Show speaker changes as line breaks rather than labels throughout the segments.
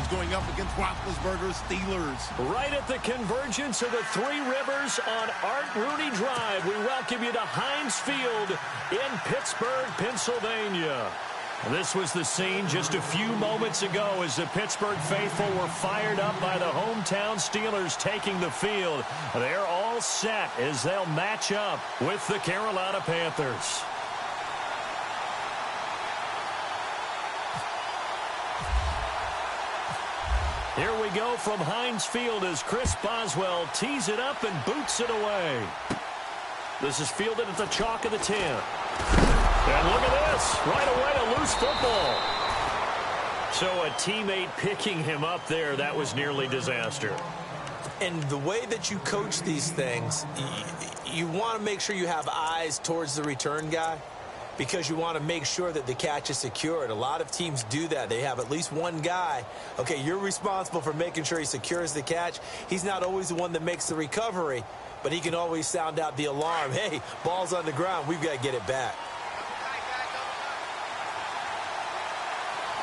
Ravens going up against Roethlisberger's Steelers.
Right at the convergence of the Three Rivers on Art Rooney Drive, we welcome you to Heinz Field in Pittsburgh, Pennsylvania. This was the scene just a few moments ago as the Pittsburgh faithful were fired up by the hometown Steelers taking the field. They're all set as they'll match up with the Carolina Panthers. Here we go from Heinz Field as Chris Boswell tees it up and boots it away. This is fielded at the chalk of the 10. And look at this. Right away, a loose football. So a teammate picking him up there, that was nearly disaster.
And the way that you coach these things, you want to make sure you have eyes towards the return guy because you want to make sure that the catch is secured. A lot of teams do that. They have at least one guy. Okay, you're responsible for making sure he secures the catch. He's not always the one that makes the recovery, but he can always sound out the alarm. Hey, ball's on the ground. We've got to get it back.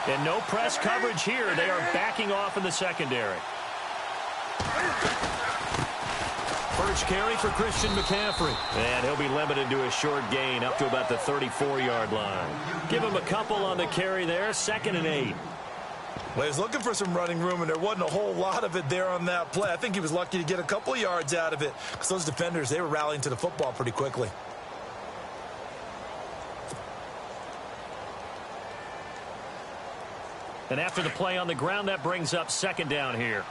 And no press coverage here. They are backing off in the secondary. First carry for Christian McCaffrey. And he'll be limited to a short gain up to about the 34-yard line. Give him a couple on the carry there. 2nd and 8.
Well, he was looking for some running room, and there wasn't a whole lot of it there on that play. I think he was lucky to get a couple yards out of it because those defenders, they were rallying to the football pretty quickly.
And after the play on the ground, that brings up 2nd down here.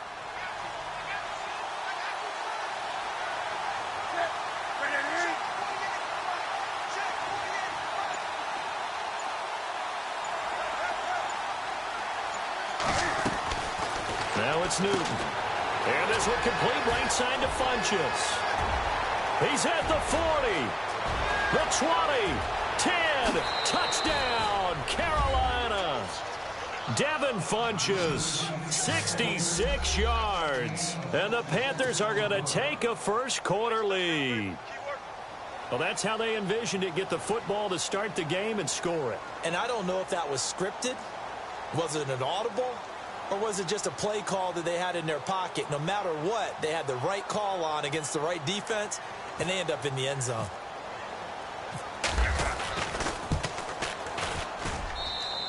Now it's Newton. And this one complete right side to Funchess. He's at the 40, the 20, 10, touchdown, Carolina. Devin Funchess, 66 yards. And the Panthers are going to take a first-quarter lead. Well, that's how they envisioned it, get the football to start the game and score it.
And I don't know if that was scripted. Was it an audible? Or was it just a play call that they had in their pocket? No matter what, they had the right call on against the right defense, and they end up in the end zone.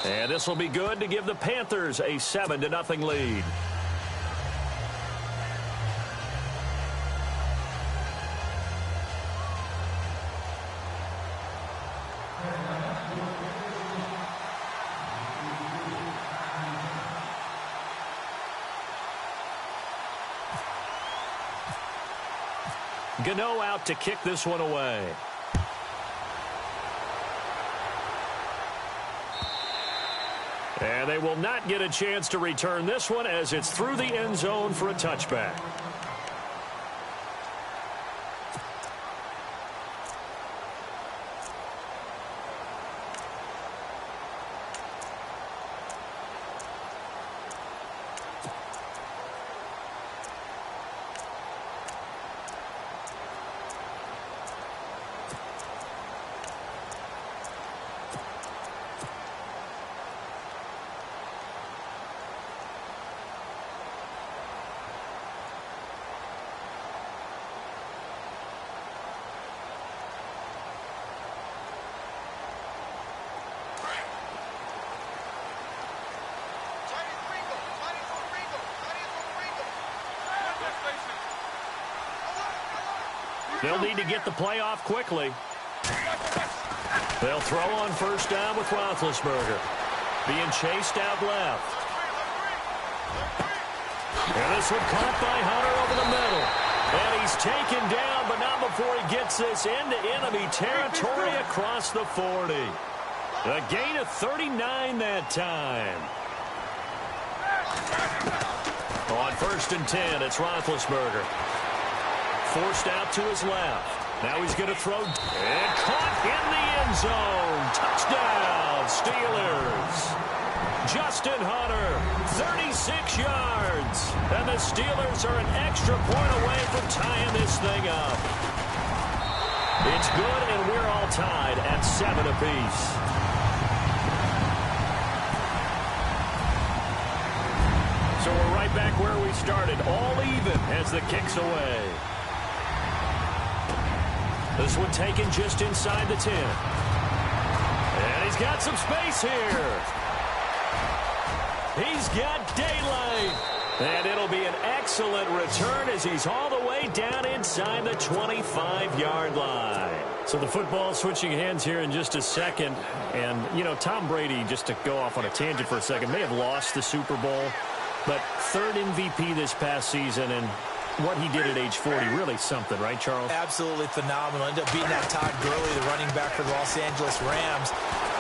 And this will be good to give the Panthers a 7-0 lead. Gano out to kick this one away. And they will not get a chance to return this one as it's through the end zone for a touchback. They'll need to get the play off quickly. They'll throw on first down with Roethlisberger. Being chased out left. And this one caught by Hunter over the middle. And he's taken down, but not before he gets this into enemy territory across the 40. A gain of 39 that time. On 1st and 10, it's Roethlisberger. Forced out to his left. Now he's going to throw. And caught in the end zone. Touchdown, Steelers. Justin Hunter, 36 yards. And the Steelers are an extra point away from tying this thing up. It's good, and we're all tied at 7 apiece. So we're right back where we started, all even as the kick's away. This one taken just inside the 10. And he's got some space here. He's got daylight. And it'll be an excellent return as he's all the way down inside the 25-yard line. So the football switching hands here in just a second. And, you know, Tom Brady, just to go off on a tangent for a second, may have lost the Super Bowl. But third MVP this past season, and what he did at age 40, really something, right, Charles?
Absolutely phenomenal. Ended up beating that Todd Gurley, the running back for the Los Angeles Rams.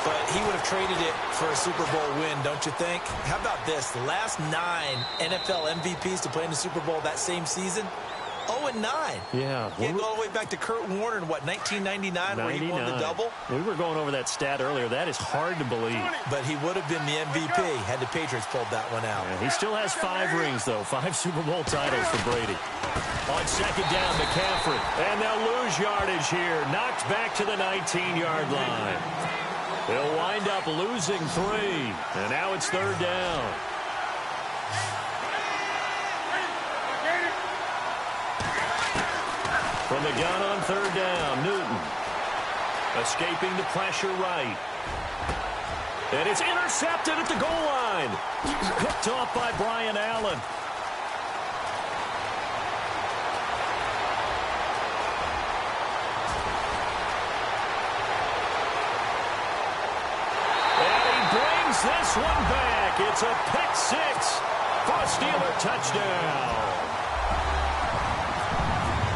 But he would have traded it for a Super Bowl win, don't you think? How about this? The last 9 NFL MVPs to play in the Super Bowl that same season, 0-9.
Yeah.
He had to go all the way back to Kurt Warner in, what, 1999, where he won the double?
We were going over that stat earlier. That is hard to believe.
But he would have been the MVP had the Patriots pulled that one out.
Yeah, he still has 5 rings, though. 5 Super Bowl titles for Brady. On second down, McCaffrey. And they'll lose yardage here. Knocked back to the 19-yard line. They'll wind up losing 3. And now it's third down. From the gun on third down, Newton. Escaping the pressure right. And it's intercepted at the goal line. Picked off by Brian Allen. And he brings this one back. It's a pick 6 for a Steeler touchdown.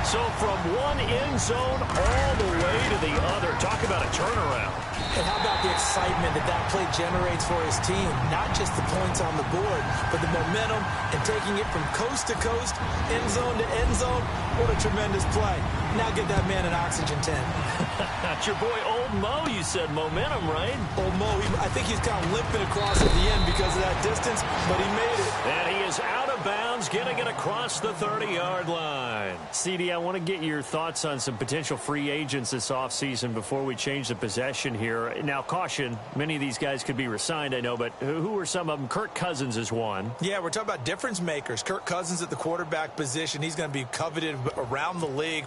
So from one end zone all the way to the other. Talk about a turnaround.
And how about the excitement that that play generates for his team? Not just the points on the board, but the momentum and taking it from coast to coast, end zone to end zone. What a tremendous play. Now get that man an oxygen tent.
That's your boy Old Mo, you said. Momentum, right?
Old Mo, I think he's kind of limping across at the end because of that distance, but he made it.
And he is out of bounds, getting it across the 30-yard line. CD, I want to get your thoughts on some potential free agents this offseason before we change the possession here. Now, caution, many of these guys could be re-signed, I know, but who are some of them? Kirk Cousins is one.
Yeah, we're talking about difference makers. Kirk Cousins at the quarterback position. He's going to be coveted around the league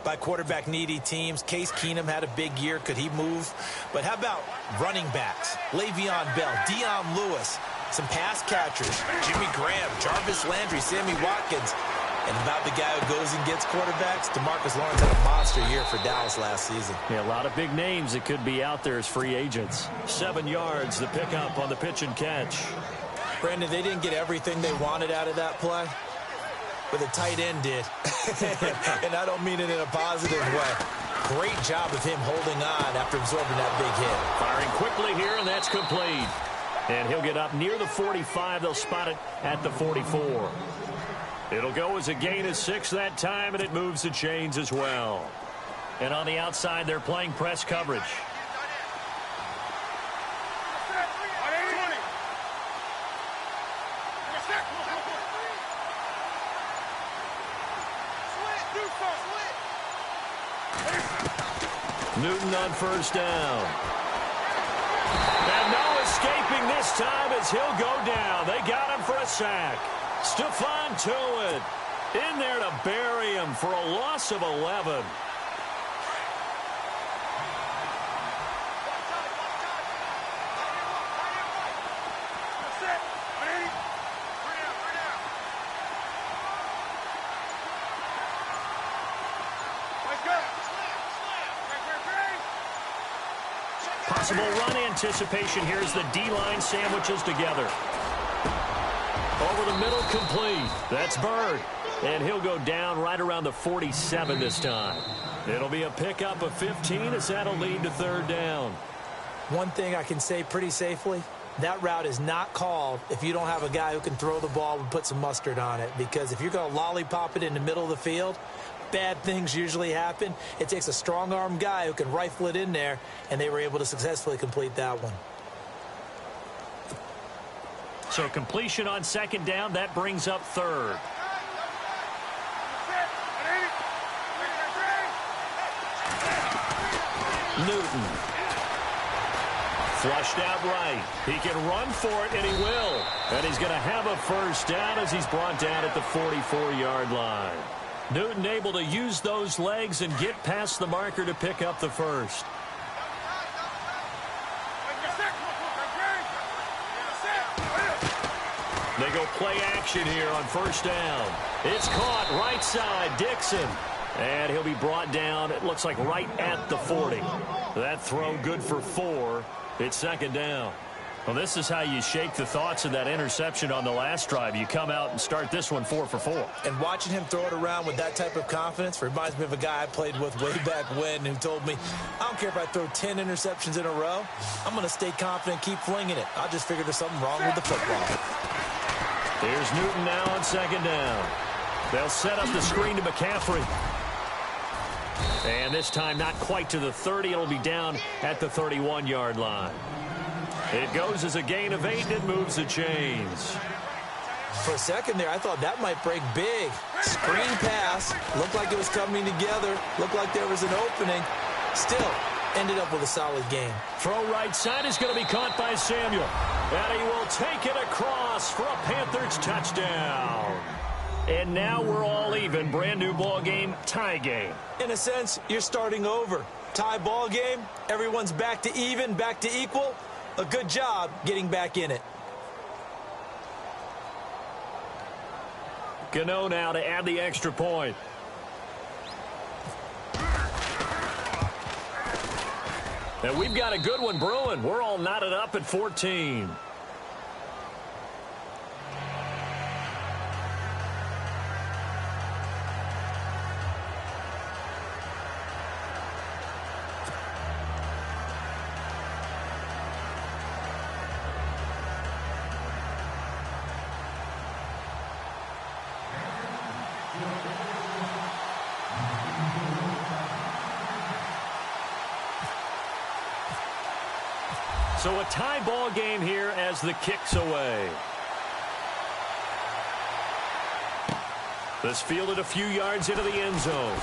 by quarterback-needy teams. Case Keenum had a big year. Could he move? But how about running backs? Le'Veon Bell, Dion Lewis, some pass catchers, Jimmy Graham, Jarvis Landry, Sammy Watkins. And about the guy who goes and gets quarterbacks, DeMarcus Lawrence had a monster year for Dallas last season.
Yeah, a lot of big names that could be out there as free agents. 7 yards, the pickup on the pitch and catch.
Brandon, they didn't get everything they wanted out of that play, but the tight end did. And I don't mean it in a positive way. Great job of him holding on after absorbing that big hit.
Firing quickly here, and that's complete. And he'll get up near the 45. They'll spot it at the 44. It'll go as a gain of 6 that time, and it moves the chains as well. And on the outside, they're playing press coverage. Newton on first down. And no escaping this time as he'll go down. They got him for a sack. Stephon Tuitt in there to bury him for a loss of 11. Possible run anticipation. Here's the D-line sandwiches together. Over the middle, complete. That's Bird. And he'll go down right around the 47 this time. It'll be a pickup of 15 as that'll lead to third down.
One thing I can say pretty safely, that route is not called if you don't have a guy who can throw the ball and put some mustard on it. Because if you're going to lollipop it in the middle of the field, bad things usually happen. It takes a strong-arm guy who can rifle it in there, and they were able to successfully complete that one.
So completion on second down, that brings up third. Newton Flushed out right. He can run for it, and he will. And he's going to have a first down as he's brought down at the 44-yard line. Newton able to use those legs and get past the marker to pick up the first. They go play action here on first down. It's caught right side, Dixon. And he'll be brought down, it looks like right at the 40. That throw good for 4. It's second down. Well, this is how you shake the thoughts of that interception on the last drive. You come out and start this one 4 for 4.
And watching him throw it around with that type of confidence reminds me of a guy I played with way back when who told me, I don't care if I throw 10 interceptions in a row. I'm going to stay confident, keep flinging it. I just figured there's something wrong with the football.
Here's Newton now on second down. They'll set up the screen to McCaffrey. And this time not quite to the 30. It'll be down at the 31-yard line. It goes as a gain of 8, and it moves the chains.
For a second there, I thought that might break big. Screen pass. Looked like it was coming together. Looked like there was an opening. Still, ended up with a solid game.
Throw right side is going to be caught by Samuel. And he will take it across for a Panthers touchdown. And now we're all even. Brand new ball game, tie game.
In a sense, you're starting over. Tie ball game, everyone's back to even, back to equal. A good job getting back in it.
Gano now to add the extra point. And we've got a good one brewing. We're all knotted up at 14. So a tie ball game here as the kick's away. This fielded a few yards into the end zone.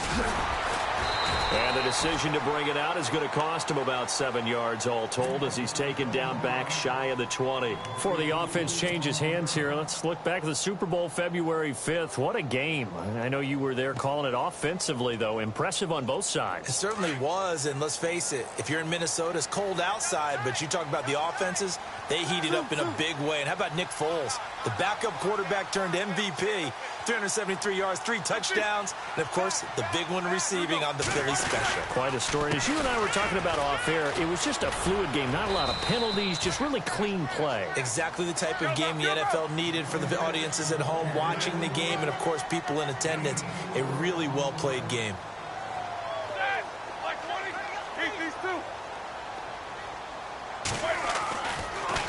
And the decision to bring it out is going to cost him about 7 yards all told as he's taken down back shy of the 20. Before the offense changes hands here, let's look back at the Super Bowl February 5th. What a game. I know you were there calling it offensively, though. Impressive on both sides.
It certainly was, and let's face it, if you're in Minnesota, it's cold outside, but you talk about the offenses, they heated up in a big way. And how about Nick Foles? The backup quarterback turned MVP, 373 yards, 3 touchdowns, and, of course, the big one receiving on the Philly special.
Quite a story. As you and I were talking about off air, it was just a fluid game. Not a lot of penalties, just really clean play.
Exactly the type of game the NFL needed for the audiences at home watching the game and, of course, people in attendance. A really well-played game.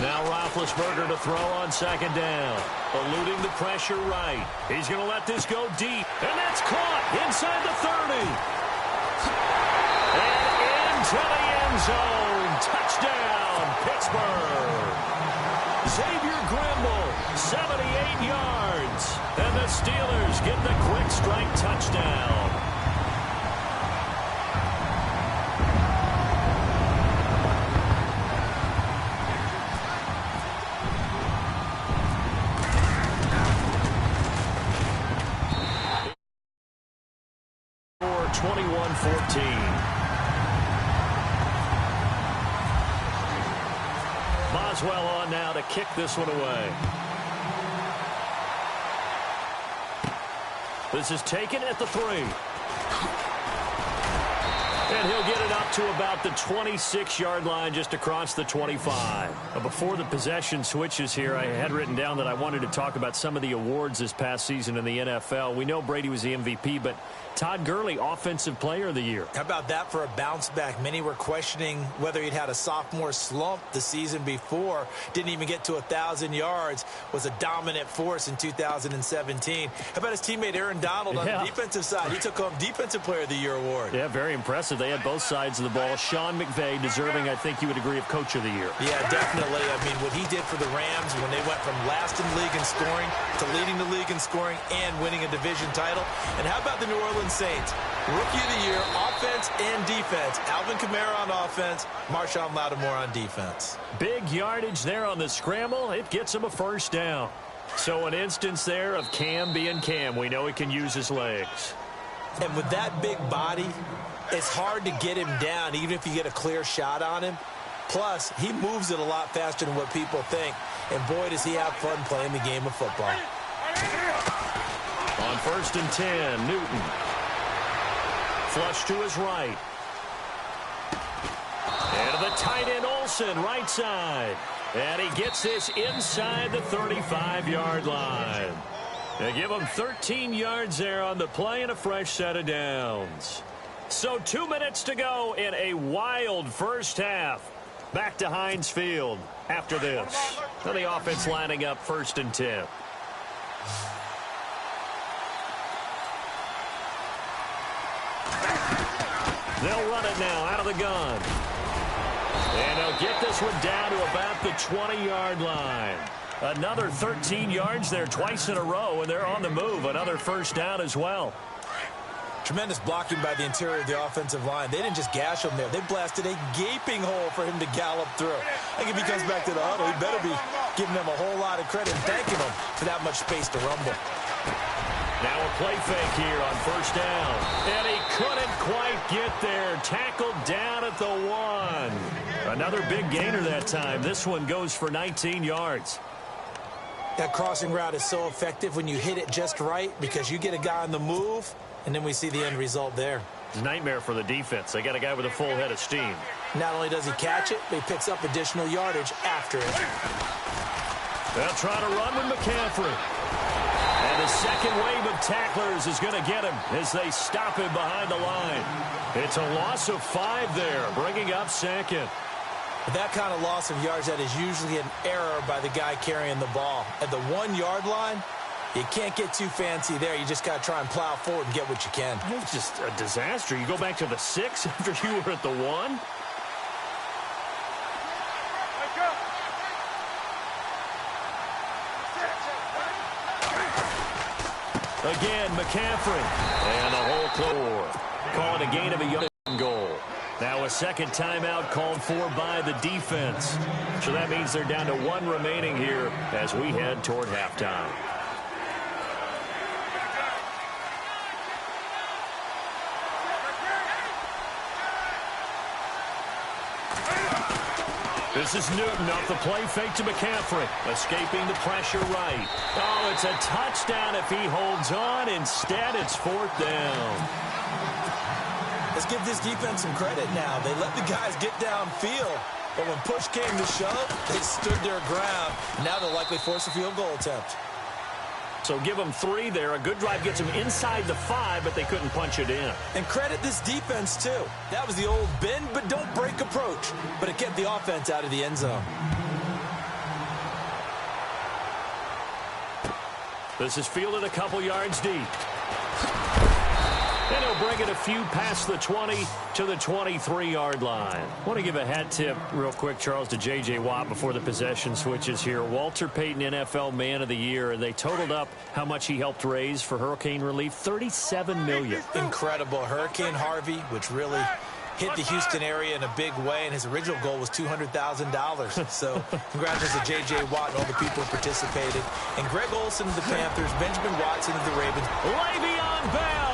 Now Roethlisberger to throw on second down. Eluding the pressure right. He's going to let this go deep. And that's caught inside the 30. And into the end zone. Touchdown, Pittsburgh. Xavier Grimble, 78 yards. And the Steelers get the quick strike touchdown. For 21-14. Boswell on now to kick this one away. This is taken at the 3. And he'll get it up to about the 26-yard line, just across the 25. Before the possession switches here, I had written down that I wanted to talk about some of the awards this past season in the NFL. We know Brady was the MVP, but Todd Gurley, Offensive Player of the Year.
How about that for a bounce back? Many were questioning whether he'd had a sophomore slump the season before. Didn't even get to 1,000 yards. Was a dominant force in 2017. How about his teammate Aaron Donald on the defensive side? He took home Defensive Player of the Year award.
Yeah, very impressive. They had both sides of the ball. Sean McVay deserving, I think you would agree, of Coach of the Year.
Yeah, definitely. I mean, what he did for the Rams when they went from last in the league in scoring to leading the league in scoring and winning a division title. And how about the New Orleans Saints? Rookie of the year, offense and defense. Alvin Kamara on offense, Marshawn Lattimore on defense.
Big yardage there on the scramble. It gets him a first down. So an instance there of Cam being Cam. We know he can use his legs.
And with that big body, it's hard to get him down, even if you get a clear shot on him. Plus, he moves it a lot faster than what people think. And boy, does he have fun playing the game of football.
On 1st and 10, Newton. Flush to his right. And to the tight end, Olsen, right side. And he gets this inside the 35-yard line. They give him 13 yards there on the play and a fresh set of downs. So 2 minutes to go in a wild first half. Back to Heinz Field after this. So the offense lining up 1st and 10. They'll run it now out of the gun. And they'll get this one down to about the 20-yard line. Another 13 yards there twice in a row, and they're on the move. Another first down as well.
Tremendous blocking by the interior of the offensive line. They didn't just gash him there. They blasted a gaping hole for him to gallop through. I think if he comes back to the huddle, he better be giving them a whole lot of credit and thanking them for that much space to rumble.
Now a play fake here on first down. And he couldn't quite get there. Tackled down at the 1. Another big gainer that time. This one goes for 19 yards.
That crossing route is so effective when you hit it just right because you get a guy on the move, and then we see the end result there.
Nightmare for the defense. They got a guy with a full head of steam.
Not only does he catch it, but he picks up additional yardage after it.
They'll try to run with McCaffrey. And the second wave of tacklers is going to get him as they stop him behind the line. It's a loss of 5 there, bringing up second.
That kind of loss of yards, that is usually an error by the guy carrying the ball. At the 1-yard line, you can't get too fancy there. You just got to try and plow forward and get what you can.
It's just a disaster. You go back to the 6 after you were at the 1. Again, McCaffrey. And the whole floor. Call it a gain of a yard goal. Now a second timeout called for by the defense. So that means they're down to 1 remaining here as we head toward halftime. This is Newton off the play fake to McCaffrey. Escaping the pressure right. Oh, it's a touchdown if he holds on. Instead, it's 4th down.
Let's give this defense some credit now. They let the guys get downfield. But when push came to shove, they stood their ground. Now they'll likely force a field goal attempt.
So give them 3 there. A good drive gets them inside the 5, but they couldn't punch it in.
And credit this defense, too. That was the old bend but don't break approach. But it kept the offense out of the end zone.
This is fielded a couple yards deep. And he'll bring it a few past the 20 to the 23-yard line. I want to give a hat tip real quick, Charles, to J.J. Watt before the possession switches here. Walter Payton, NFL Man of the Year, and they totaled up how much he helped raise for hurricane relief, $37 million.
Incredible. Hurricane Harvey, which really hit the Houston area in a big way, and his original goal was $200,000. So congratulations to J.J. Watt and all the people who participated. And Greg Olsen of the Panthers, Benjamin Watson of the Ravens.
Le'Veon Bell.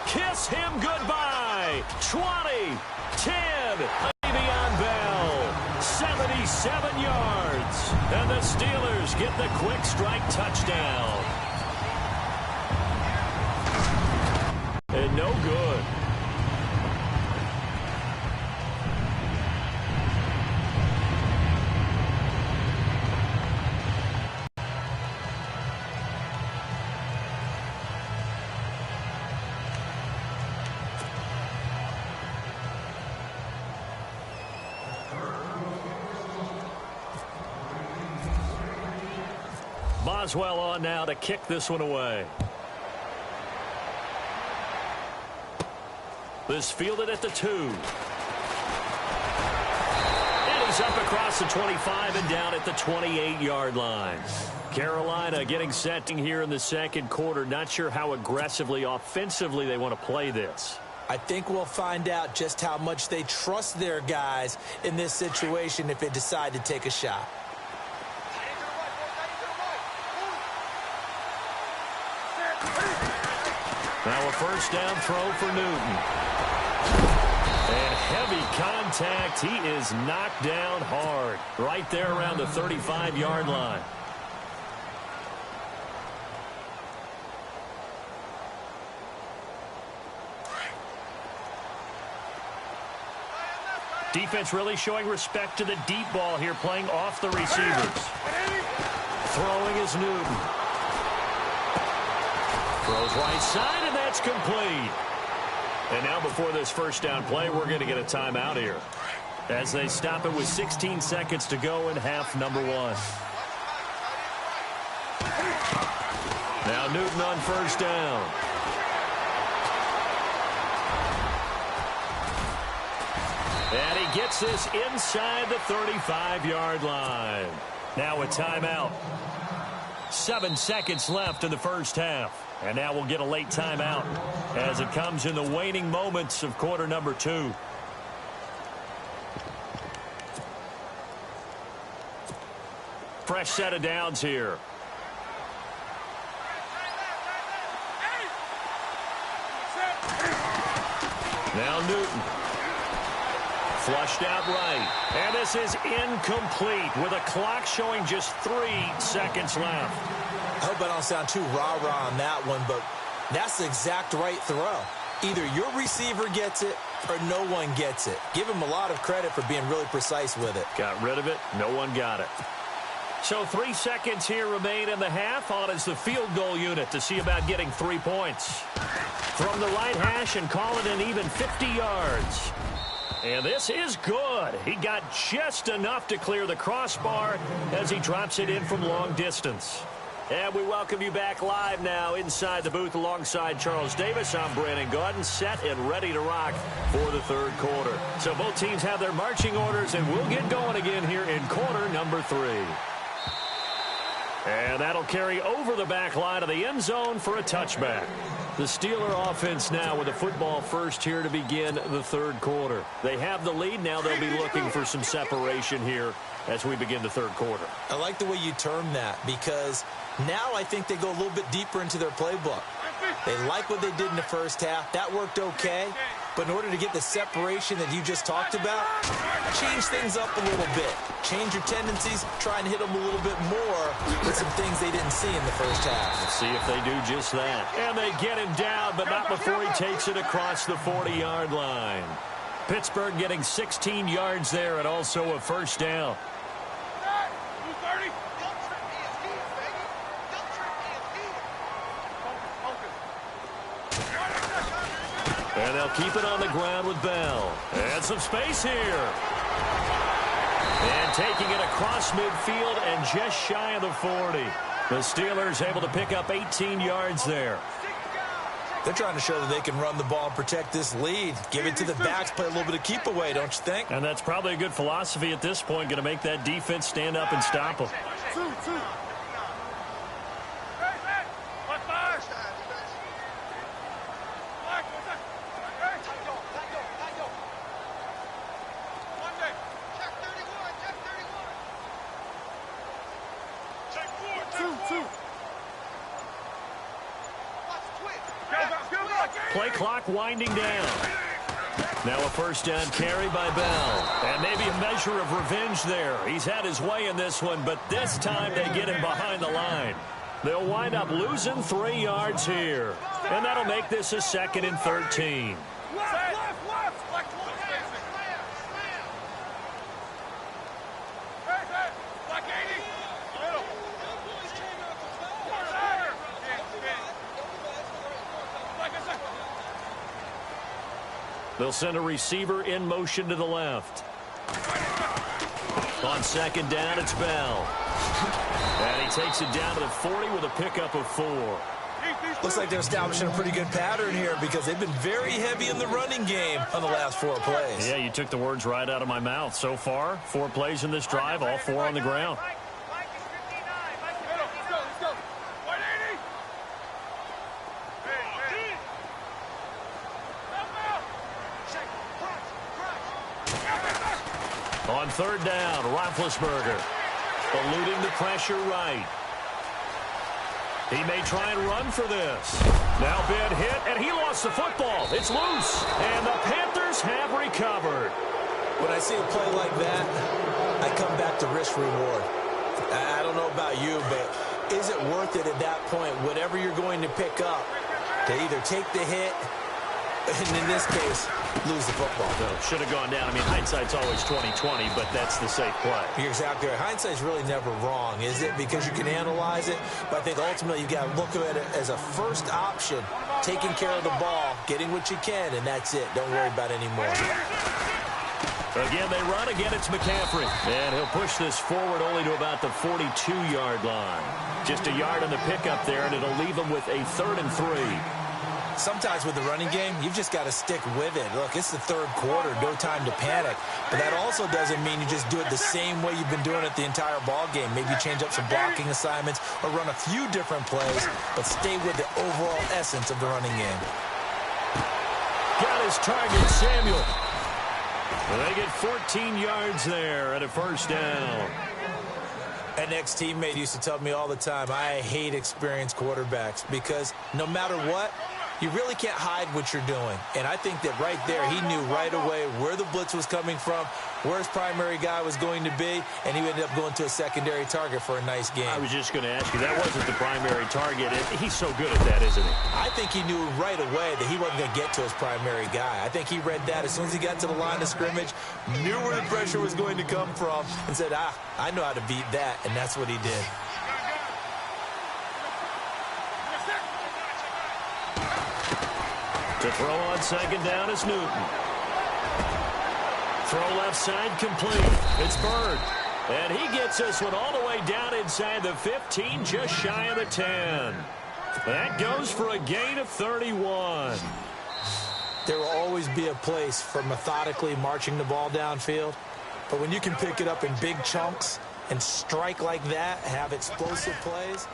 Kiss him goodbye. 20, 10, Le'Veon Bell, 77 yards. And the Steelers get the quick strike touchdown. And no good. Boswell on now to kick this one away. This fielded at the 2. And he's up across the 25 and down at the 28-yard line. Carolina getting set here in the second quarter. Not sure how aggressively, offensively they want to play this.
I think we'll find out just how much they trust their guys in this situation if they decide to take a shot.
Now a first down throw for Newton. And heavy contact. He is knocked down hard right there around the 35-yard line. Defense really showing respect to the deep ball here, playing off the receivers. Throwing is Newton. Throws right side, and that's complete. And now before this first down play, we're going to get a timeout here as they stop it with 16 seconds to go in half number one. Now Newton on first down. And he gets this inside the 35-yard line. Now a timeout. 7 seconds left in the first half. And now we'll get a late timeout as it comes in the waning moments of quarter number 2. Fresh set of downs here. Now Newton. Flushed out right. And this is incomplete with a clock showing just 3 seconds left.
I hope I don't sound too rah-rah on that one, but that's the exact right throw. Either your receiver gets it or no one gets it. Give him a lot of credit for being really precise with it.
Got rid of it. No one got it. So 3 seconds here remain in the half. On is the field goal unit to see about getting 3 points. From the right hash and call it an even 50 yards. And this is good. He got just enough to clear the crossbar as he drops it in from long distance. And we welcome you back live now inside the booth alongside Charles Davis. I'm Brandon Gaudin, set and ready to rock for the third quarter. So both teams have their marching orders, and we'll get going again here in quarter number 3. And that'll carry over the back line of the end zone for a touchback. The Steeler offense now with a football first here to begin the third quarter. They have the lead. Now they'll be looking for some separation here as we begin the third quarter.
I like the way you term that because now I think they go a little bit deeper into their playbook. They like what they did in the first half. That worked okay. But in order to get the separation that you just talked about, change things up a little bit. Change your tendencies, try and hit them a little bit more with some things they didn't see in the first half.
Let's see if they do just that. And they get him down, but not before he takes it across the 40-yard line. Pittsburgh getting 16 yards there and also a first down. And they'll keep it on the ground with Bell. And some space here. And taking it across midfield and just shy of the 40. The Steelers able to pick up 18 yards there.
They're trying to show that they can run the ball and protect this lead. Give it to the backs, play a little bit of keep away, don't you think?
And that's probably a good philosophy at this point, going to make that defense stand up and stop them. Play clock winding down. Now a first down carry by Bell. And maybe a measure of revenge there. He's had his way in this one, but this time they get him behind the line. They'll wind up losing 3 yards here. And that'll make this a 2nd and 13. They'll send a receiver in motion to the left. On second down, it's Bell. And he takes it down to the 40 with a pickup of 4.
Looks like they're establishing a pretty good pattern here because they've been very heavy in the running game on the last 4 plays.
Yeah, you took the words right out of my mouth. So far, 4 plays in this drive, all 4 on the ground. On third down, Roethlisberger eluding the pressure right. He may try and run for this. Now big hit, and he lost the football. It's loose, and the Panthers have recovered.
When I see a play like that, I come back to risk-reward. I don't know about you, but is it worth it at that point, whatever you're going to pick up, to either take the hit, and in this case, lose the football?
No, should have gone down. I mean, hindsight's always 20/20, but that's the safe play.
You're exactly right. Hindsight's really never wrong, is it? Because you can analyze it, but I think ultimately you got to look at it as a first option, taking care of the ball, getting what you can, and that's it. Don't worry about any more.
Again, they run. Again, it's McCaffrey. And he'll push this forward only to about the 42-yard line. Just a yard on the pickup there, and it'll leave them with a 3rd and 3.
Sometimes with the running game, you've just got to stick with it. Look, it's the third quarter, no time to panic. But that also doesn't mean you just do it the same way you've been doing it the entire ball game. Maybe change up some blocking assignments or run a few different plays, but stay with the overall essence of the running game.
Got his target, Samuel. And they get 14 yards there at a first down.
An ex-teammate used to tell me all the time, I hate experienced quarterbacks because no matter what, you really can't hide what you're doing. And I think that right there, he knew right away where the blitz was coming from, where his primary guy was going to be, and he ended up going to a secondary target for a nice game.
I was just going to ask you, that wasn't the primary target. He's so good at that, isn't he?
I think he knew right away that he wasn't going to get to his primary guy. I think he read that as soon as he got to the line of scrimmage, knew where the pressure was going to come from, and said, I know how to beat that, and that's what he did.
To throw on second down is Newton. Throw left side complete. It's Bird. And he gets this one all the way down inside the 15, just shy of the 10. That goes for a gain of 31.
There will always be a place for methodically marching the ball downfield. But when you can pick it up in big chunks and strike like that, have explosive plays.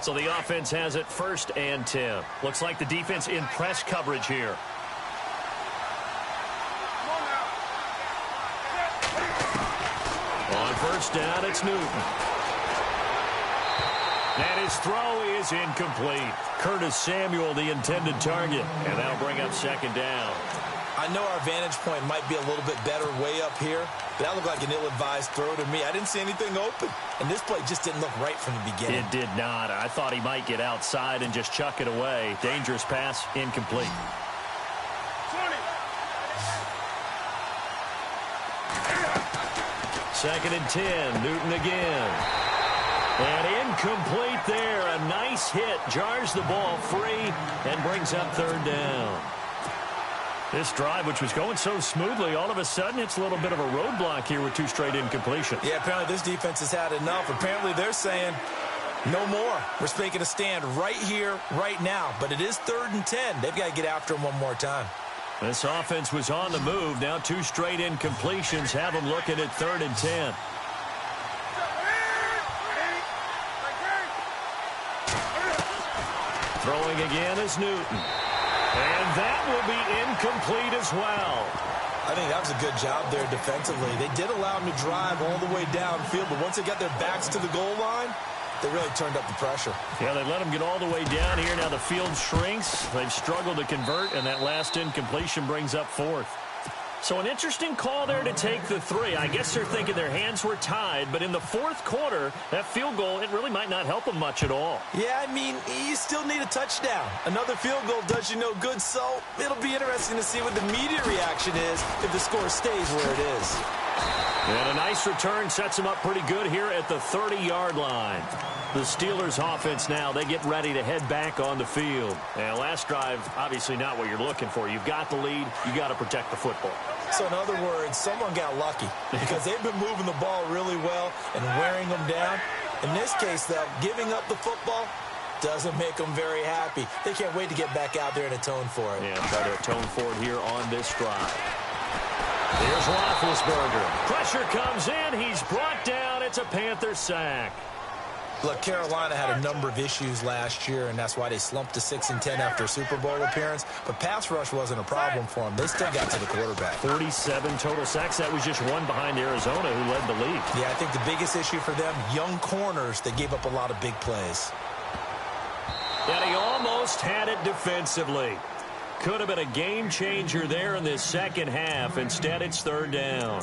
So the offense has it 1st and 10. Looks like the defense in press coverage here. On 1st down, it's Newton. And his throw is incomplete. Curtis Samuel, the intended target. And that'll bring up 2nd down.
I know our vantage point might be a little bit better way up here, but that looked like an ill-advised throw to me. I didn't see anything open, and this play just didn't look right from the beginning.
It did not. I thought he might get outside and just chuck it away. Dangerous pass, incomplete. 2nd and 10, Newton again. And incomplete there. A nice hit, jars the ball free, and brings up 3rd down. This drive, which was going so smoothly, all of a sudden it's a little bit of a roadblock here with 2 straight incompletions.
Yeah, apparently this defense has had enough. Apparently they're saying, no more. We're making a stand right here, right now. But it is 3rd and 10. They've got to get after him one more time.
This offense was on the move. Now 2 straight incompletions have them looking at 3rd and 10. Throwing again is Newton. And that will be incomplete as well.
I think that was a good job there defensively. They did allow him to drive all the way downfield, but once they got their backs to the goal line, they really turned up the pressure.
Yeah, they let him get all the way down here. Now the field shrinks. They've struggled to convert, and that last incompletion brings up 4th. So an interesting call there to take the 3. I guess they're thinking their hands were tied, but in the 4th quarter, that field goal, it really might not help them much at all.
Yeah, I mean, you still need a touchdown. Another field goal does you no good, so it'll be interesting to see what the media reaction is if the score stays where it is.
And a nice return sets them up pretty good here at the 30-yard line. The Steelers offense now, they get ready to head back on the field. And last drive, obviously not what you're looking for. You've got the lead. You got to protect the football.
So in other words, someone got lucky because they've been moving the ball really well and wearing them down. In this case, though, giving up the football doesn't make them very happy. They can't wait to get back out there and atone for it.
Yeah, try to atone for it here on this drive. Here's Roethlisberger. Pressure comes in. He's brought down. It's a Panther sack.
Look, Carolina had a number of issues last year, and that's why they slumped to 6-10 after a Super Bowl appearance. But pass rush wasn't a problem for them. They still got to the quarterback.
47 total sacks. That was just one behind Arizona, who led the league.
Yeah, I think the biggest issue for them, young corners that gave up a lot of big plays.
And he almost had it defensively. Could have been a game changer there in this second half. Instead, it's third down.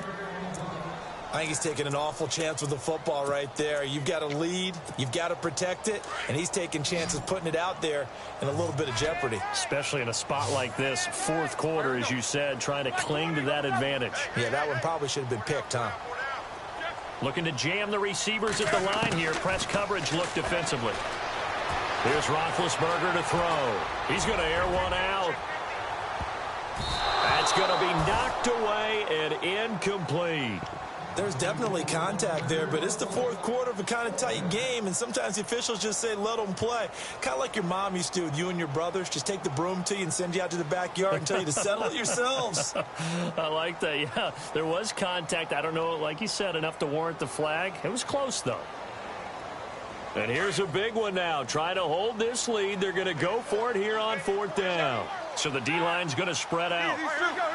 I think he's taking an awful chance with the football right there. You've got a lead, you've got to protect it, and he's taking chances putting it out there in a little bit of jeopardy.
Especially in a spot like this, fourth quarter, as you said, trying to cling to that advantage.
Yeah, that one probably should have been picked, huh?
Looking to jam the receivers at the line here. Press coverage look defensively. Here's Roethlisberger to throw. He's going to air one out. That's going to be knocked away and incomplete.
There's definitely contact there, but it's the fourth quarter of a kind of tight game, and sometimes the officials just say, let them play. Kind of like your mom used to with you and your brothers. Just take the broom to you and send you out to the backyard and tell you to settle it yourselves.
I like that, yeah. There was contact. I don't know, like you said, enough to warrant the flag. It was close, though. And here's a big one now. Trying to hold this lead. They're going to go for it here on fourth down. So the D-line's going to spread out.
Here we go.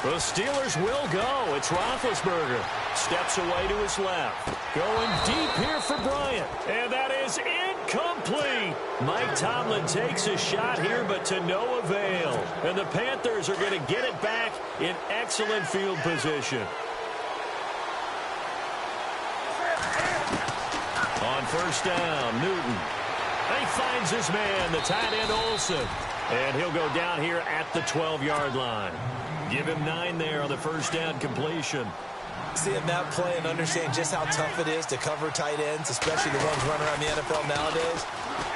The Steelers will go. It's Roethlisberger. Steps away to his left. Going deep here for Bryant. And that is incomplete. Mike Tomlin takes a shot here, but to no avail. And the Panthers are going to get it back in excellent field position. On first down, Newton. He finds his man, the tight end Olsen. And he'll go down here at the 12-yard line. Give him 9 there on the first down completion.
Seeing that play and understand just how tough it is to cover tight ends, especially the ones running around the NFL nowadays,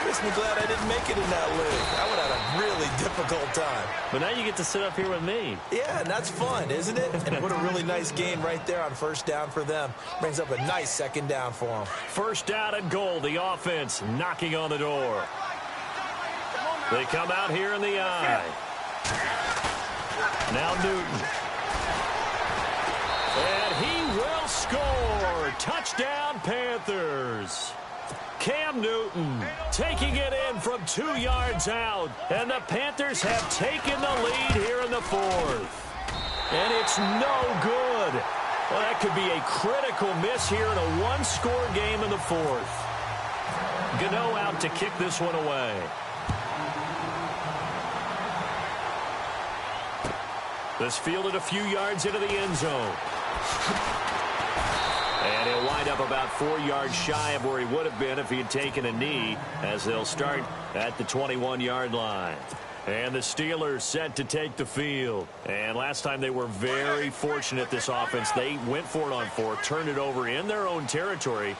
makes me glad I didn't make it in that league. I would have had a really difficult time.
But now you get to sit up here with me.
Yeah, and that's fun, isn't it? And what a really nice game right there on first down for them. Brings up a nice second down for them.
First down and goal. The offense knocking on the door. They come out here in the eye. Now Newton. And he will score. Touchdown, Panthers. Cam Newton taking it in from 2 yards out. And the Panthers have taken the lead here in the fourth. And it's no good. Well, that could be a critical miss here in a one-score game in the fourth. Gano out to kick this one away. This fielded a few yards into the end zone. And he'll wind up about 4 yards shy of where he would have been if he had taken a knee, as they'll start at the 21-yard line. And the Steelers set to take the field. And last time they were very fortunate, this offense. They went for it on 4, turned it over in their own territory,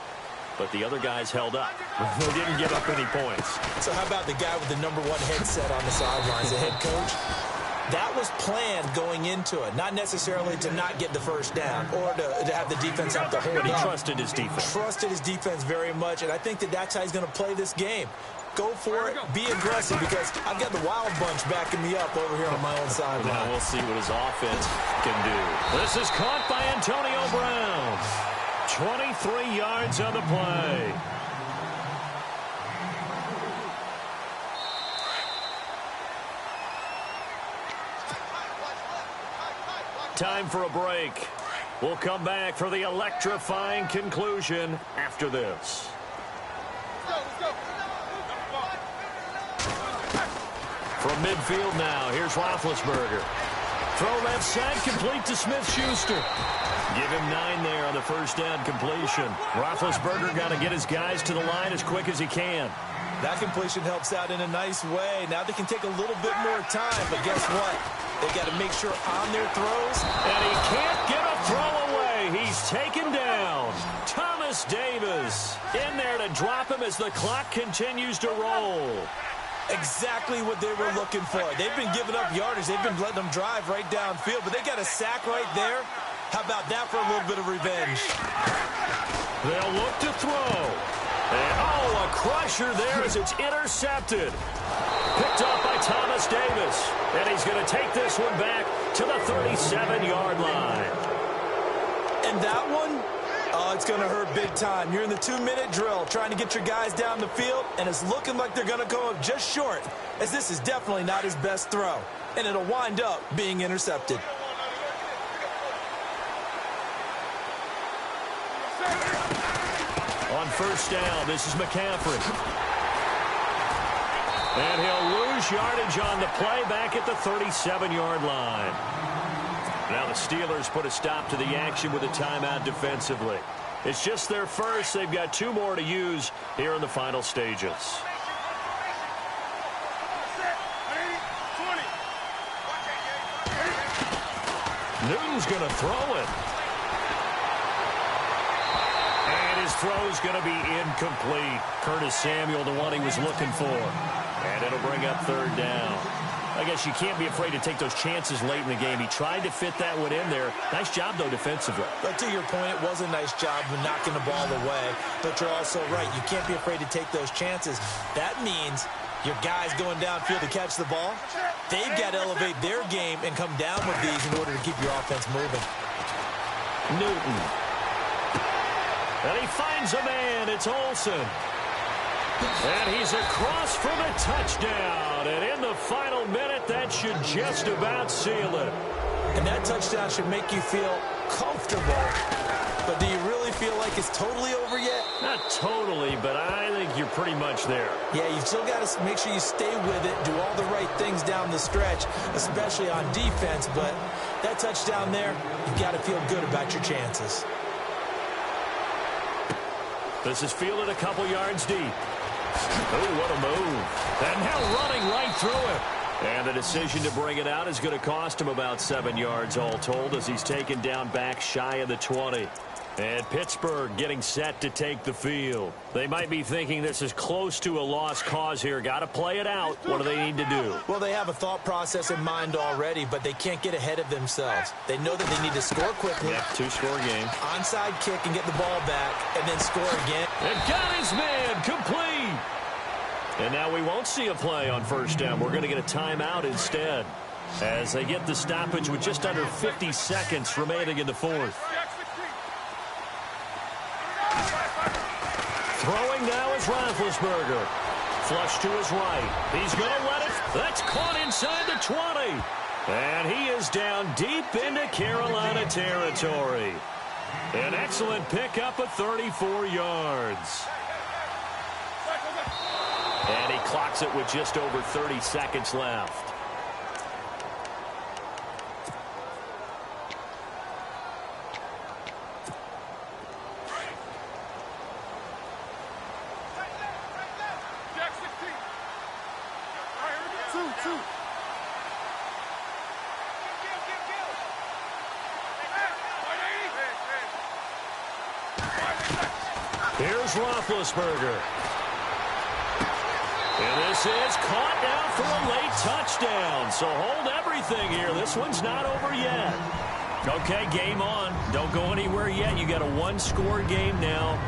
but the other guys held up. They didn't give up any points.
So how about the guy with the #1 headset on the sidelines, the head coach? That was planned going into it, not necessarily to not get the first down or to have the defense have to hold up.
He trusted his defense.
Trusted his defense very much, and I think that's how he's going to play this game. Go for it, be aggressive, because I've got the wild bunch backing me up over here on my own sideline.
Now we'll see what his offense can do. This is caught by Antonio Brown. 23 yards on the play. Time for a break. We'll come back for the electrifying conclusion after this. From midfield now, here's Roethlisberger. Throw left side, complete to Smith-Schuster. Give him 9 there on the first down completion. Roethlisberger got to get his guys to the line as quick as he can.
That completion helps out in a nice way. Now they can take a little bit more time, but guess what? They got to make sure on their throws.
And he can't get a throw away. He's taken down. Thomas Davis in there to drop him as the clock continues to roll.
Exactly what they were looking for. They've been giving up yardage. They've been letting them drive right downfield, but they got a sack right there. How about that for a little bit of revenge?
They'll look to throw. And, oh, a crusher there as it's intercepted. Picked off by Thomas Davis. And he's going to take this one back to the 37-yard line.
And that one, oh, it's going to hurt big time. You're in the 2-minute drill trying to get your guys down the field, and it's looking like they're going to go up just short, as this is definitely not his best throw. And it'll wind up being intercepted.
On first down, this is McCaffrey. And he'll lose yardage on the play back at the 37-yard line. Now the Steelers put a stop to the action with a timeout defensively. It's just their first. They've got 2 more to use here in the final stages. Newton's going to throw it. And his throw's going to be incomplete. Curtis Samuel, the one he was looking for. And it'll bring up third down. I guess you can't be afraid to take those chances late in the game. He tried to fit that one in there. Nice job, though, defensively.
But to your point, it was a nice job of knocking the ball away. But you're also right. You can't be afraid to take those chances. That means your guys going downfield to catch the ball, they've got to elevate their game and come down with these in order to keep your offense moving.
Newton. And he finds a man. It's Olsen. And he's across for the touchdown. And in the final minute, that should just about seal it.
And that touchdown should make you feel comfortable. But do you really feel like it's totally over yet?
Not totally, but I think you're pretty much there.
Yeah, you've still got to make sure you stay with it, do all the right things down the stretch, especially on defense. But that touchdown there, you've got to feel good about your chances.
This is fielded a couple yards deep. Oh, what a move. And now running right through it. And the decision to bring it out is going to cost him about 7 yards all told as he's taken down back shy of the 20. And Pittsburgh getting set to take the field. They might be thinking this is close to a lost cause here. Got to play it out. What do they need to do?
Well, they have a thought process in mind already, but they can't get ahead of themselves. They know that they need to score quickly.
Yep, 2-score game.
Onside kick and get the ball back, and then score again.
And got his man complete. And now we won't see a play on first down. We're going to get a timeout instead as they get the stoppage with just under 50 seconds remaining in the fourth. Throwing now is Roethlisberger. Flush to his right. He's going to let it. That's caught inside the 20. And he is down deep into Carolina territory. An excellent pickup of 34 yards. And he clocks it with just over 30 seconds left. Here's Roethlisberger. And this is caught down for a late touchdown. So hold everything here. This one's not over yet. Okay, game on. Don't go anywhere yet. You got a 1-score game now.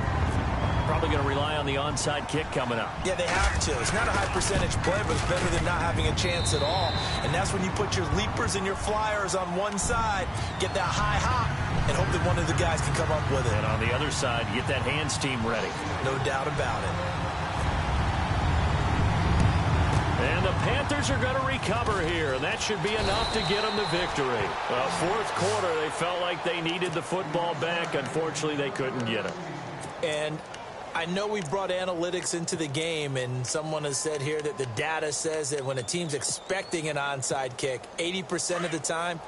Probably going to rely on the onside kick coming up.
Yeah, they have to. It's not a high percentage play, but it's better than not having a chance at all. And that's when you put your leapers and your flyers on one side, get that high hop, and hope that one of the guys can come up with it.
And on the other side, get that hands team ready.
No doubt about it.
And the Panthers are going to recover here, and that should be enough to get them the victory. Well, fourth quarter, they felt like they needed the football back. Unfortunately, they couldn't get it.
And I know we brought analytics into the game, and someone has said here that the data says that when a team's expecting an onside kick, 80% of the time,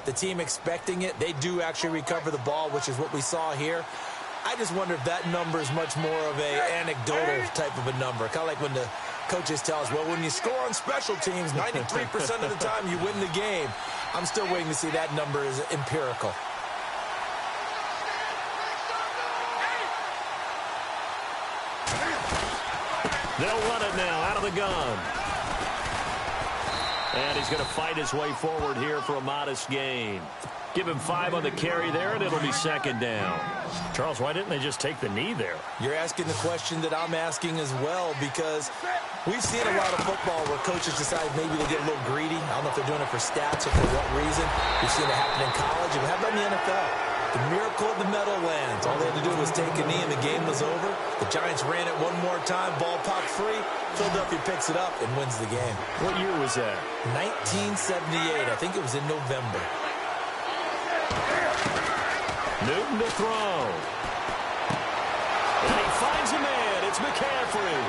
the team expecting it, they do actually recover the ball, which is what we saw here. I just wonder if that number is much more of a anecdotal type of a number. Kind of like when the coaches tell us, well, when you score on special teams, 93% of the time you win the game. I'm still waiting to see that number is empirical.
They'll run it now out of the gun. And he's going to fight his way forward here for a modest gain. Give him 5 on the carry there, and it'll be second down. Charles, why didn't they just take the knee there?
You're asking the question that I'm asking as well, because we've seen a lot of football where coaches decide maybe they get a little greedy. I don't know if they're doing it for stats or for what reason. We've seen it happen in college, and how about in the NFL? The miracle of the Meadowlands. All they had to do was take a knee, and the game was over. The Giants ran it one more time, ball popped free. Philadelphia picks it up and wins the game.
What year was that?
1978. I think it was in November.
Newton to throw. And he finds a man. It's McCaffrey.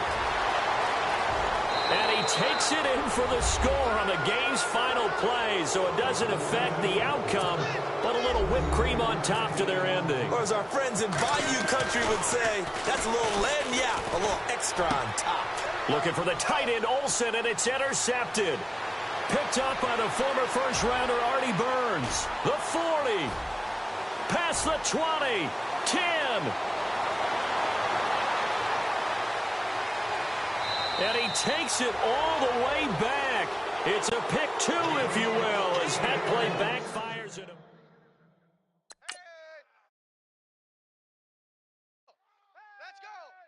And he takes it in for the score on the game's final play, so it doesn't affect the outcome, but a little whipped cream on top to their ending.
Or as our friends in Bayou Country would say, that's a little lagniappe, a little extra on top.
Looking for the tight end, Olsen, and it's intercepted. Picked up by the former first-rounder, Artie Burns. The 40. Past the 20. 10. And he takes it all the way back. It's a pick 2, if you will, as that play backfires at him.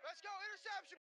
Let's go, interception.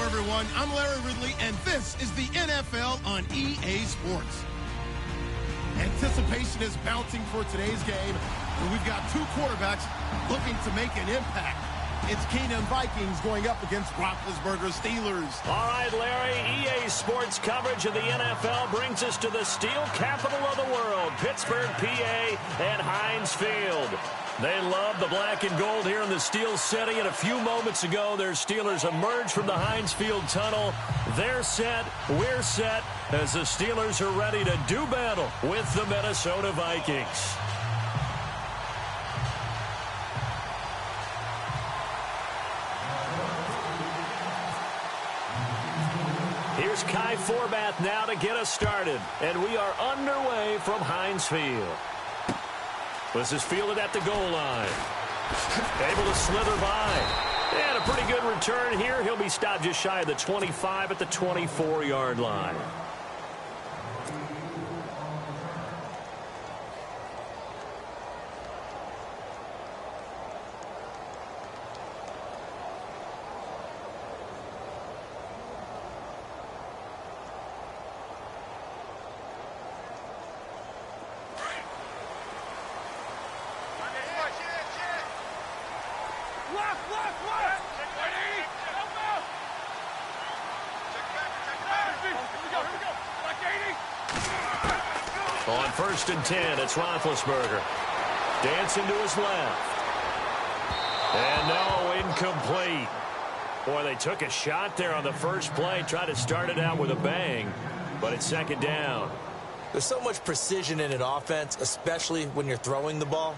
Everyone, I'm Larry Ridley, and this is the NFL on EA Sports. Anticipation is bouncing for today's game, and we've got 2 quarterbacks looking to make an impact. It's Keenum Vikings going up against Roethlisberger Steelers.
All right, Larry, EA Sports coverage of the NFL brings us to the steel capital of the world, Pittsburgh, PA, and Heinz Field. They love the black and gold here in the Steel City, and a few moments ago, their Steelers emerged from the Heinz Field tunnel. They're set, we're set, as the Steelers are ready to do battle with the Minnesota Vikings. Here's Kai Forbath now to get us started, and we are underway from Heinz Field. This is fielded at the goal line. Able to slither by. And a pretty good return here. He'll be stopped just shy of the 25 at the 24-yard line. On 1st and 10, it's Roethlisberger. Dancing to his left. And no, incomplete. Boy, they took a shot there on the first play, tried to start it out with a bang, but it's 2nd down.
There's so much precision in an offense, especially when you're throwing the ball.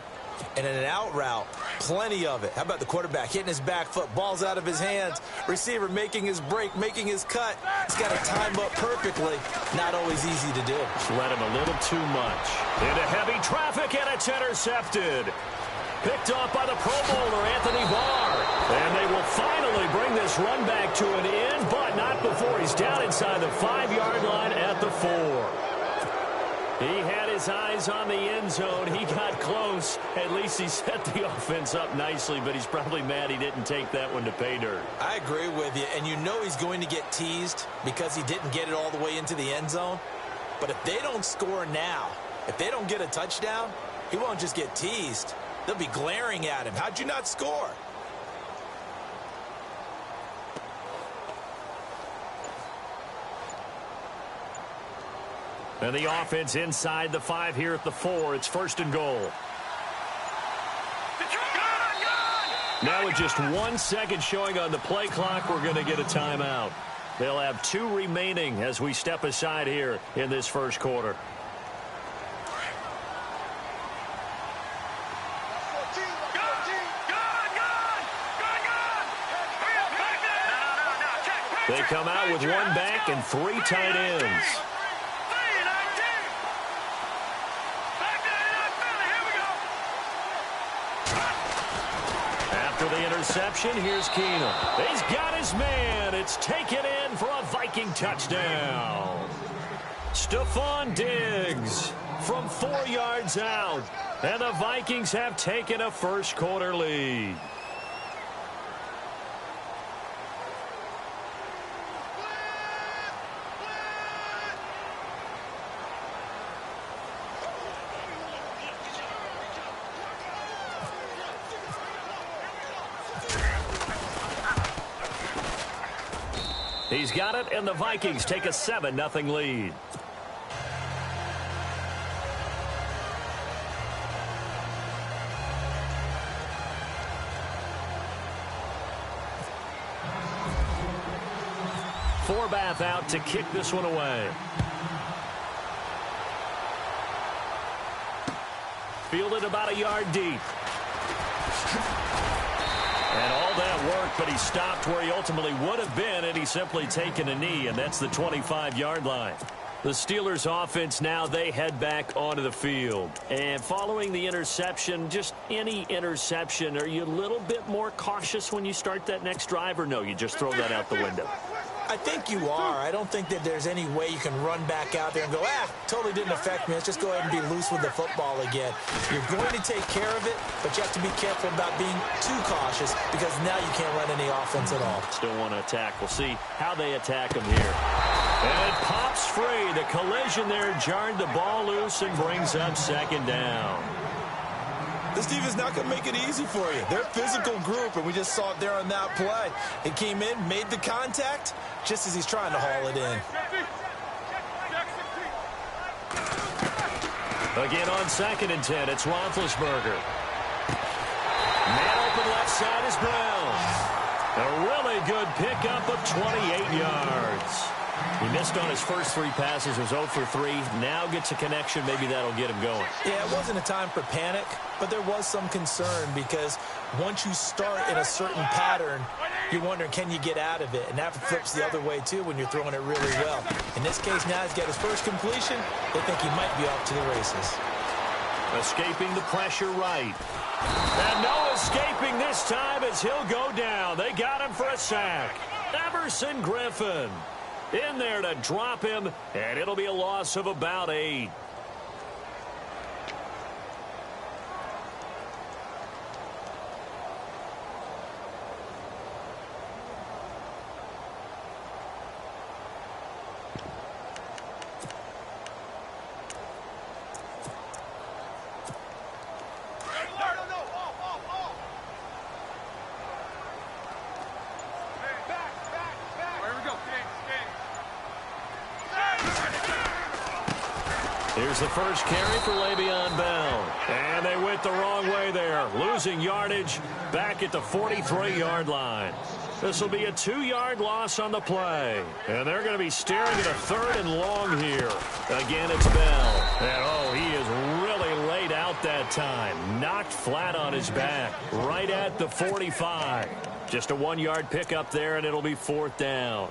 And in an out route, plenty of it. How about the quarterback hitting his back foot, balls out of his hands, receiver making his break, making his cut. He's got to time up perfectly. Not always easy to do.
Just let him a little too much. Into heavy traffic, and it's intercepted. Picked off by the Pro Bowler, Anthony Barr. And they will finally bring this run back to an end, but not before he's down inside the 5-yard line at the 4. He had his eyes on the end zone. He got close. At least he set the offense up nicely, but he's probably mad he didn't take that one to pay dirt.
I agree with you, and you know he's going to get teased because he didn't get it all the way into the end zone. But if they don't score now, if they don't get a touchdown, he won't just get teased. They'll be glaring at him. How'd you not score?
And the offense inside the 5 here at the 4. It's 1st and goal. Now with just 1 second showing on the play clock, we're going to get a timeout. They'll have 2 remaining as we step aside here in this first quarter. They come out with 1 back and 3 tight ends. After the interception, here's Keenum. He's got his man. It's taken in for a Viking touchdown. Stephon Diggs from 4 yards out. And the Vikings have taken a first quarter lead. He's got it, and the Vikings take a 7-0 lead. Forbath out to kick this one away. Fielded about a yard deep. And all that work, but he stopped where he ultimately would have been, and he's simply taken a knee, and that's the 25-yard line. The Steelers offense now, they head back onto the field. And following the interception, just any interception, are you a little bit more cautious when you start that next drive, or no, you just throw that out the window?
I think you are. I don't think that there's any way you can run back out there and go, totally didn't affect me. Let's just go ahead and be loose with the football again. You're going to take care of it, but you have to be careful about being too cautious because now you can't run any offense at all.
Still want to attack. We'll see how they attack him here. And it pops free. The collision there jarred the ball loose and brings up 2nd down.
This team is not going to make it easy for you. They're a physical group, and we just saw it there on that play. It came in, made the contact, just as he's trying to haul it in.
Again on 2nd and 10, it's Roethlisberger. Man open left side is Brown. A really good pickup of 28 yards. He missed on his first 3 passes, was 0 for 3. Now gets a connection. Maybe that'll get him going.
Yeah, it wasn't a time for panic, but there was some concern because once you start in a certain pattern, you're wondering, can you get out of it? And that flips the other way, too, when you're throwing it really well. In this case, now he's got his first completion. They think he might be off to the races.
Escaping the pressure right. And no escaping this time as he'll go down. They got him for a sack. Everson Griffin in there to drop him, and it'll be a loss of about 8. Here's the first carry for Le'Veon Bell. And they went the wrong way there, losing yardage back at the 43-yard line. This will be a 2-yard loss on the play. And they're going to be staring at a 3rd and long here. Again, it's Bell. And, oh, he is really laid out that time. Knocked flat on his back right at the 45. Just a 1-yard pickup there, and it'll be 4th down.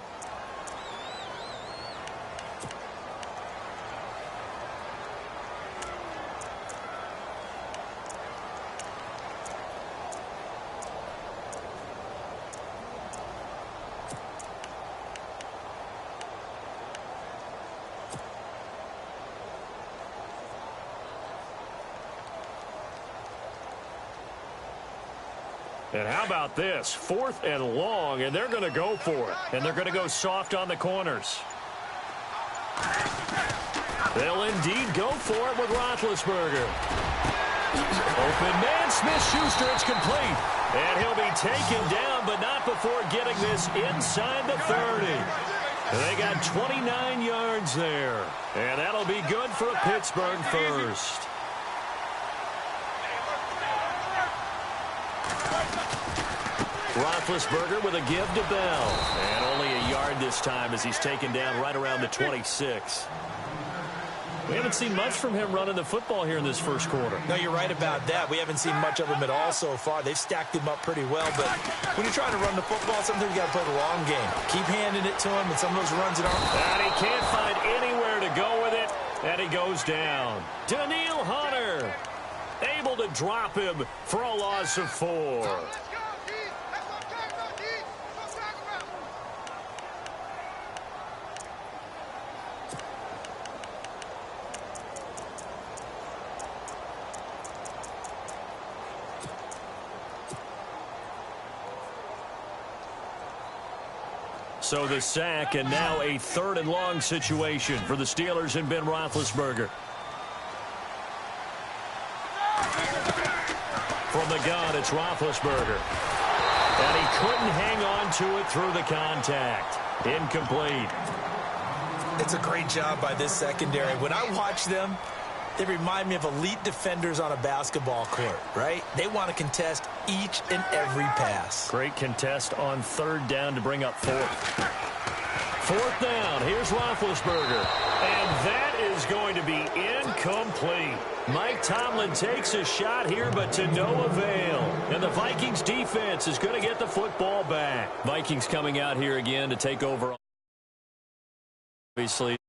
And how about this? 4th and long, and they're going to go for it. And they're going to go soft on the corners. They'll indeed go for it with Roethlisberger. Open man, Smith-Schuster, it's complete. And he'll be taken down, but not before getting this inside the 30. And they got 29 yards there. And that'll be good for a Pittsburgh first. Roethlisberger with a give to Bell. And only a yard this time as he's taken down right around the 26. We haven't seen much from him running the football here in this first quarter.
No, you're right about that. We haven't seen much of him at all so far. They've stacked him up pretty well, but when you're trying to run the football, sometimes you got to play the long game. Keep handing it to him, and some of those runs that aren't.
And he can't find anywhere to go with it, and he goes down. Daniil Hunter able to drop him for a loss of 4. So the sack, and now a 3rd and long situation for the Steelers and Ben Roethlisberger. From the gun, it's Roethlisberger. And he couldn't hang on to it through the contact. Incomplete.
It's a great job by this secondary. When I watch them, they remind me of elite defenders on a basketball court, right? They want to contest each and every pass.
Great contest on 3rd down to bring up 4th. 4th down. Here's Roethlisberger. And that is going to be incomplete. Mike Tomlin takes a shot here, but to no avail. And the Vikings defense is going to get the football back. Vikings coming out here again to take over. Obviously.